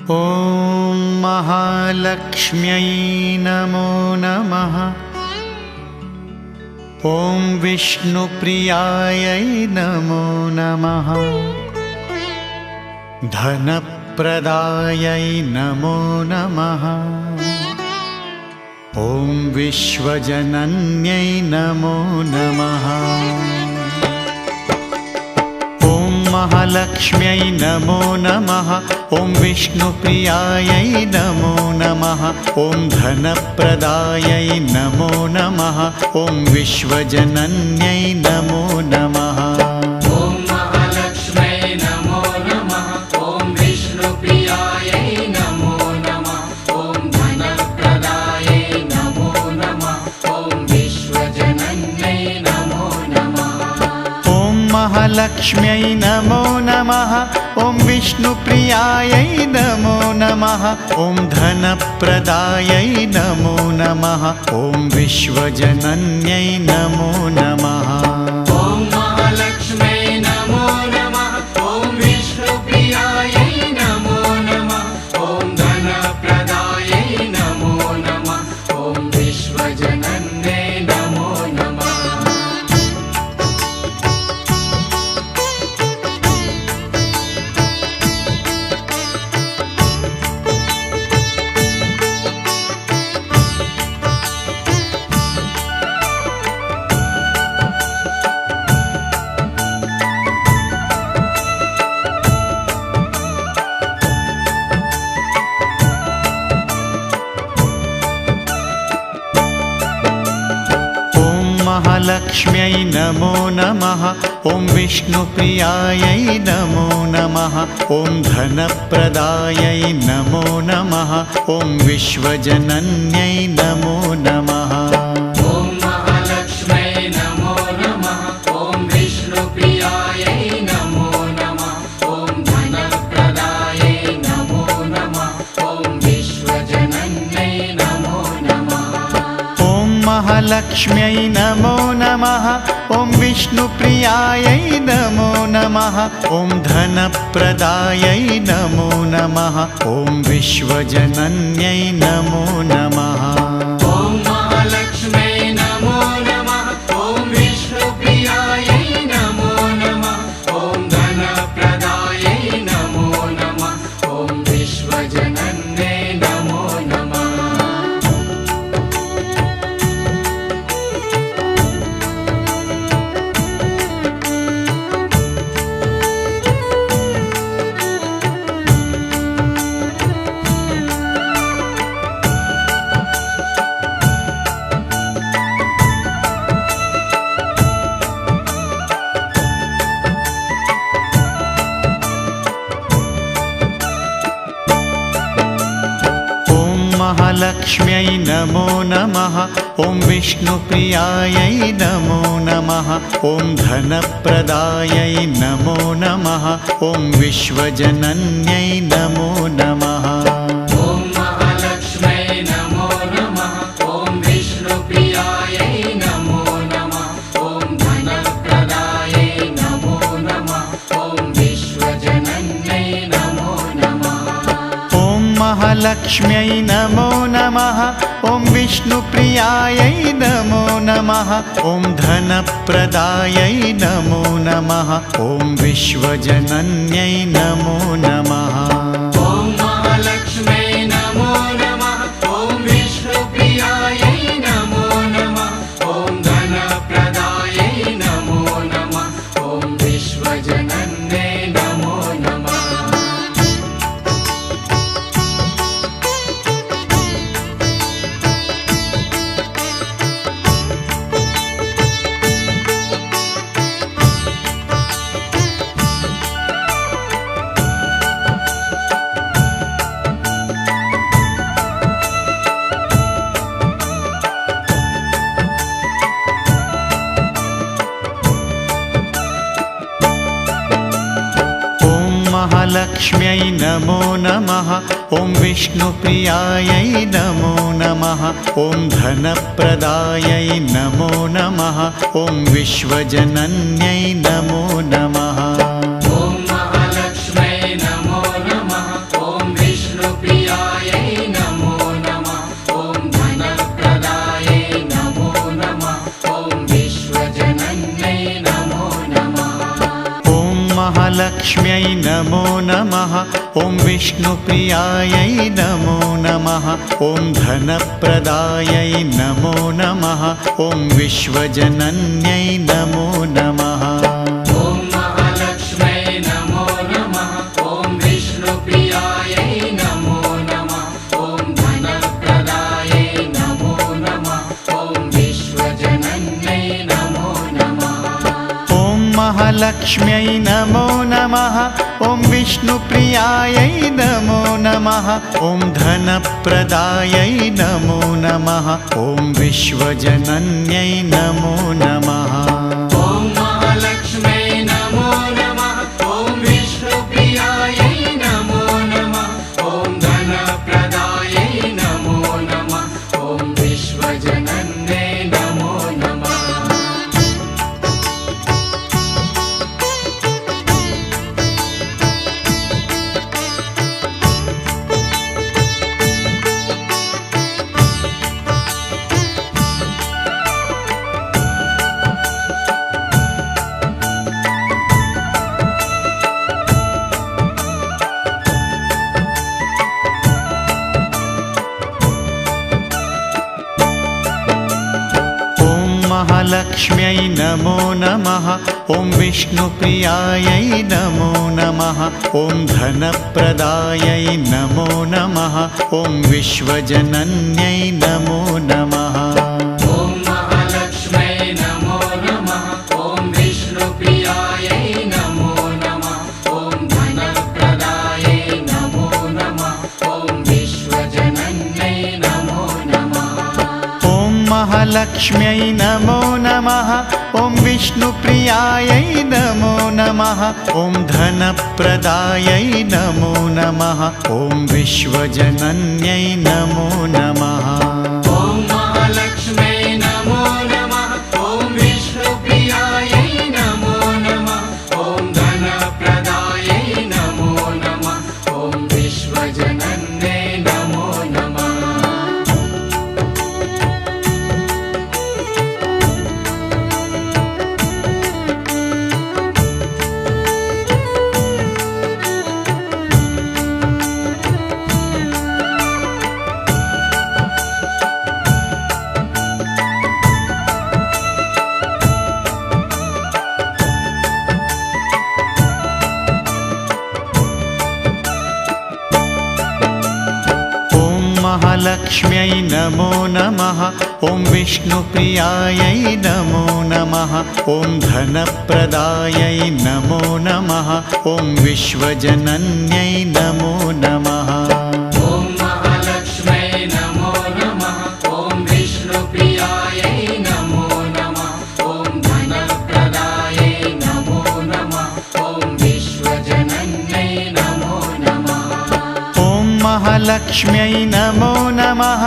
ॐ महालक्ष्म्यै नमो नमः। ॐ विष्णुप्रियायै नमो नमः। धनप्रदायै नमो नमः। ॐ विश्वजनन्यै नमो नमः। महालक्ष्म्यै नमो नमः। ॐ विष्णुप्रियायै नमो नमः। ॐ धनप्रदायै नमो नमः। ॐ विश्वजनन्यै नमो नमः। ॐ महालक्ष्म्यै नमो नमः। ॐ विष्णुप्रियायै नमो नमः। ॐ धनप्रदायै नमो नमः। ॐ विश्वजनन्यै नमो नमः। ॐ महालक्ष्म्यै नमो नमः। ॐ विष्णुप्रियायै नमो नमः। ॐ धनप्रदायै नमो नमः। ॐ विश्वजनन्यै नमो नमः। ॐ महालक्ष्म्यै नमो नमः। ॐ विष्णुप्रियायै नमो नमः। ॐ धनप्रदायै नमो नमः। ॐ विश्वजनन्यै नमो नमः। महालक्ष्म्यै नमो नमः। ॐ विष्णुप्रियायै नमो नमः। ॐ धनप्रदायै नमो नमः। ॐ विश्वजनन्यै नमो नमः। ॐ महालक्ष्म्यै नमो नमः। ॐ विष्णुप्रियायै नमो नमः। ॐ धनप्रदायै नमो नमः। ॐ विश्वजनन्यै नमो नमः। ॐ महालक्ष्म्यै नमो नमः। ॐ विष्णुप्रियायै नमो नमः। ॐ धनप्रदायै नमो नमः। ॐ विश्वजनन्यै नमो नमः। ॐ महालक्ष्म्यै नमो नमः। ॐ विष्णुप्रियायै नमो नमः। ॐ धनप्रदायै नमो नमः। ॐ विश्वजनन्यै नमो नमः। महालक्ष्म्यै नमो नमः। ॐ विष्णुप्रियायै नमो नमः। ॐ धनप्रदायै नमो नमः। ॐ विश्वजनन्यै नमो नमः। ॐ महालक्ष्म्यै नमो नमः। ॐ विष्णुप्रियायै नमो नमः। ॐ धनप्रदायै नमो नमः। ॐ विश्वजनन्यै नमो नमः। ॐ महालक्ष्म्यै नमो नमः। ॐ विष्णुप्रियायै नमो नमः। ॐ धनप्रदायै नमो नमः। ॐ विश्वजनन्यै नमो नमः। ॐ महालक्ष्म्यै नमो नमः। ॐ विष्णुप्रियायै नमो नमः। ॐ धनप्रदायै नमो नमः। ॐ विश्वजनन्यै नमो नमः। महालक्ष्म्यै नमो नमः। ॐ विष्णुप्रियायै नमो नमः। ॐ धनप्रदायै नमो नमः। ॐ विश्वजनन्यै नमो नमः। ॐ महालक्ष्म्यै नमो नमः। ॐ विष्णु नमः ॐ विष्णुप्रियायै नमो नमः ॐ धनप्रदायै नमो नमः ॐ विश्वजनन्यै नमो नमः ॐ महालक्ष्म्यै नमो नमः ॐ विष्णुप्रियायै नमो नमः ॐ धनप्रदायै नमो नमः ॐ विश्वजनन्यै नमो नमः ॐ महालक्ष्म्यै नमो नमः ॐ विष्णुप्रियायै नमो नमः ॐ धनप्रदायै नमो नमः ॐ विश्वजनन्यै नमो नमः ॐ महालक्ष्म्यै नमो नमः ॐ विष्णुप्रियायै नमो नमः ॐ धनप्रदायै नमो नमः ॐ विश्वजनन्यै नमो नमः महालक्ष्म्यै नमो नमः ॐ विष्णुप्रियायै नमो नमः ॐ धनप्रदायै नमो नमः ॐ विश्वजनन्यै नमो नमः ॐ महालक्ष्म्यै नमो नमः ॐ विष्णुप्रियायै नमो नमः ॐ धनप्रदायै नमो नमः ॐ विश्वजनन्यै नमो नमः ॐ महालक्ष्म्यै नमो नमः ॐ विष्णुप्रियायै नमो नमः ॐ धनप्रदायै नमो नमः ॐ विश्वजनन्यै नमो नमः ॐ महालक्ष्म्यै नमो नमः ॐ विष्णुप्रियायै नमो नमः ॐ धनप्रदायै नमो नमः ॐ विश्वजनन्यै नमो नमः महालक्ष्म्यै नमो नमः ॐ विष्णुप्रियायै नमो नमः ॐ धनप्रदायै नमो नमः ॐ विश्वजनन्यै नमो नमः ॐ महालक्ष्म्यै नमो नमः ॐ विष्णुप्रियायै नमो नमः ॐ धनप्रदायै नमो नमः ॐ विश्वजनन्यै नमो नमः ॐ महालक्ष्म्यै नमो नमः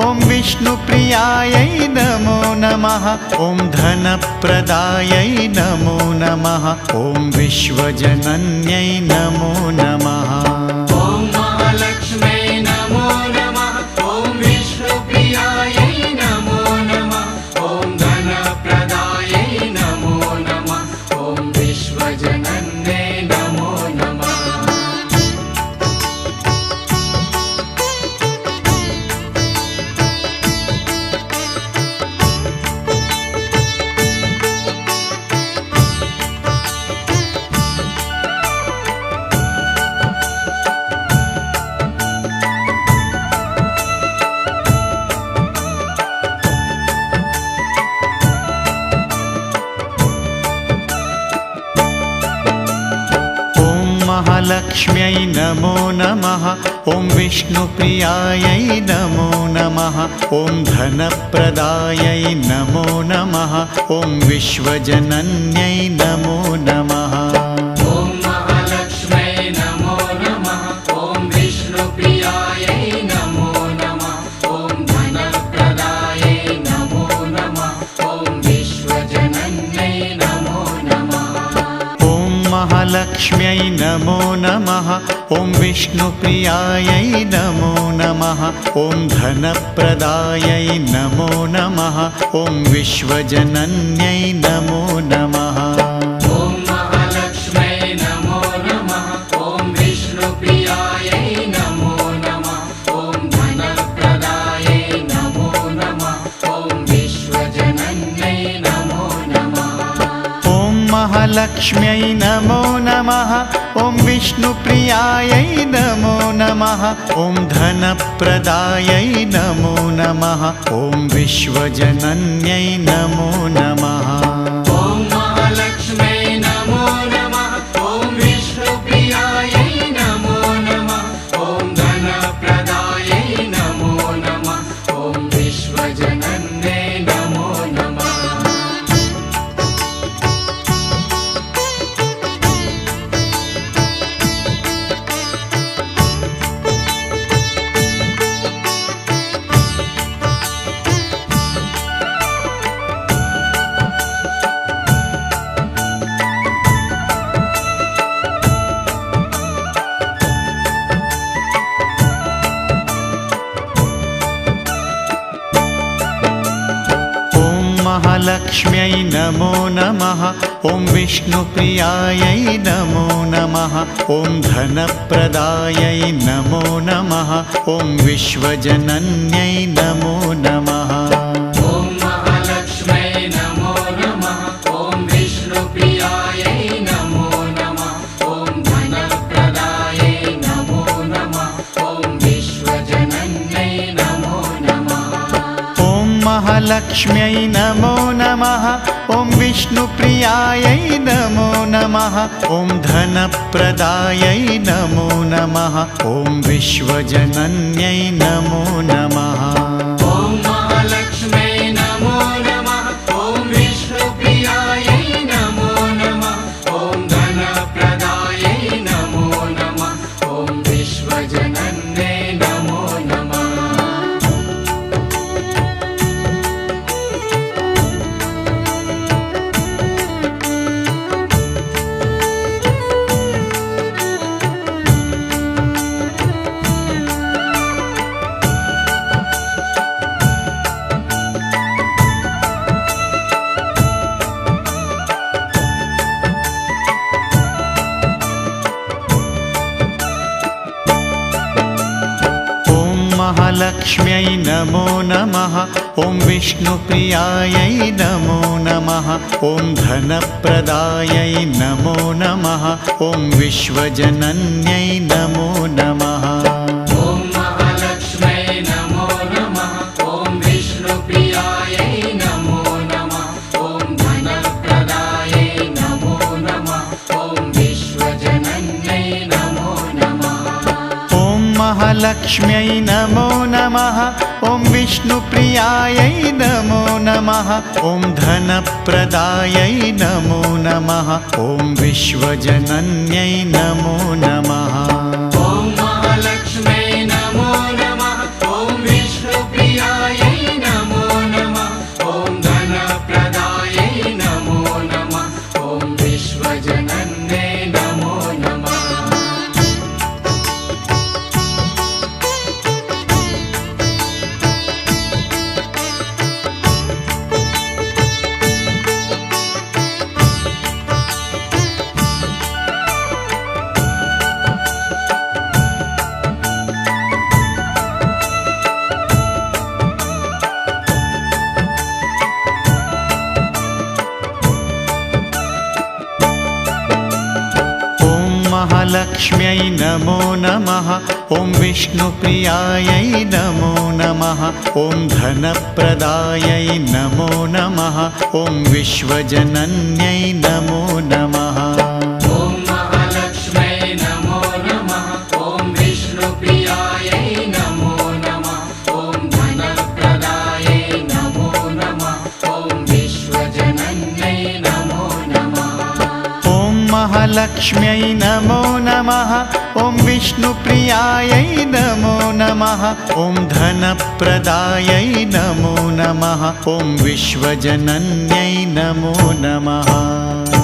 ॐ विष्णुप्रियायै नमो नमः ॐ धनप्रदायै नमो नमः ॐ विश्वजनन्यै नमो नमः ॐ महालक्ष्म्यै नमो नमः ॐ विष्णुप्रियायै नमो नमः ॐ धनप्रदायै नमो नमः ॐ विश्वजनन्यै नमो नमः महालक्ष्म्यै नमो नमः ॐ विष्णुप्रियायै नमो नमः ॐ धनप्रदायै नमो नमः ॐ विश्वजनन्यै नमो नमः ॐ महालक्ष्म्यै नमो नमः ॐ विष्णुप्रियायै नमो नमः ॐ धनप्रदायै नमो नमः ॐ विश्वजनन्यै नमो नमः ॐ महालक्ष्म्यै नमो नमः ॐ विष्णुप्रियायै नमो नमः ॐ धनप्रदायै नमो नमः ॐ विश्वजनन्यै नमो नमः ॐ महालक्ष्म्यै नमो नमः ॐ विष्णु महालक्ष्म्यै नमो नमः। ॐ विष्णुप्रियायै नमो नमः। ॐ धनप्रदायै नमो नमः। ॐ विश्वजनन्यै नमो नमः। ॐ महालक्ष्म्यै नमो नमः। ॐ विष्णुप्रियायै नमो नमः। ॐ धनप्रदायै नमो नमः। ॐ विश्वजनन्यै नमो नमः। महालक्ष्म्यै नमो नमः। ॐ विष्णुप्रियायै नमो नमः। ॐ धनप्रदायै नमो नमः। ॐ विश्वजनन्यै नमो नमः। ॐ महालक्ष्म्यै नमो नमः। ॐ विष्णुप्रियायै नमो नमः। ॐ धनप्रदायै नमो नमः। ॐ विश्वजनन्यै नमो नमः। ॐ महालक्ष्म्यै नमो नमः। ॐ विष्णुप्रियायै नमो नमः। ॐ धनप्रदायै नमो नमः। ॐ विश्वजनन्यै नमो नमः। ॐ महालक्ष्म्यै नमो नमः। ॐ विष्णुप्रियायै नमो नमः। ॐ धनप्रदायै नमो नमः। ॐ विश्वजनन्यै नमो नमः। महालक्ष्म्यै नमो नमः। ॐ विष्णुप्रियायै नमो नमः। ॐ धनप्रदायै नमो नमः। ॐ विश्वजनन्यै नमो नमः। ॐ महालक्ष्म्यै नमो नमः। ॐ विष्णुप्रियायै नमो नमः। ॐ धनप्रदायै नमो नमः। ॐ विश्वजनन्यै नमो नमः। ॐ महालक्ष्म्यै नमो नमः। ॐ विष्णुप्रियायै नमो नमः। ॐ धनप्रदायै नमो नमः। ॐ विश्वजनन्यै नमो नमः। ॐ महालक्ष्म्यै नमो नमः। ॐ विष्णुप्रियायै नमो नमः। ॐ धनप्रदायै नमो नमः। ॐ विश्वजनन्यै नमो नमः। महालक्ष्म्यै नमो नमः। ॐ विष्णुप्रियायै नमो नमः। ॐ धनप्रदायै नमो नमः। ॐ विश्वजनन्यै नमो नमः। ॐ महालक्ष्म्यै नमो नमः। ॐ विष्णुप्रियायै नमो नमः। ॐ धनप्रदायै नमो नमः। ॐ विश्वजनन्यै नमो नमः। ॐ महालक्ष्म्यै नमो नमः। ॐ विष्णुप्रियायै नमो नमः। ॐ धनप्रदायै नमो नमः। ॐ विश्वजनन्यै नमो नमः।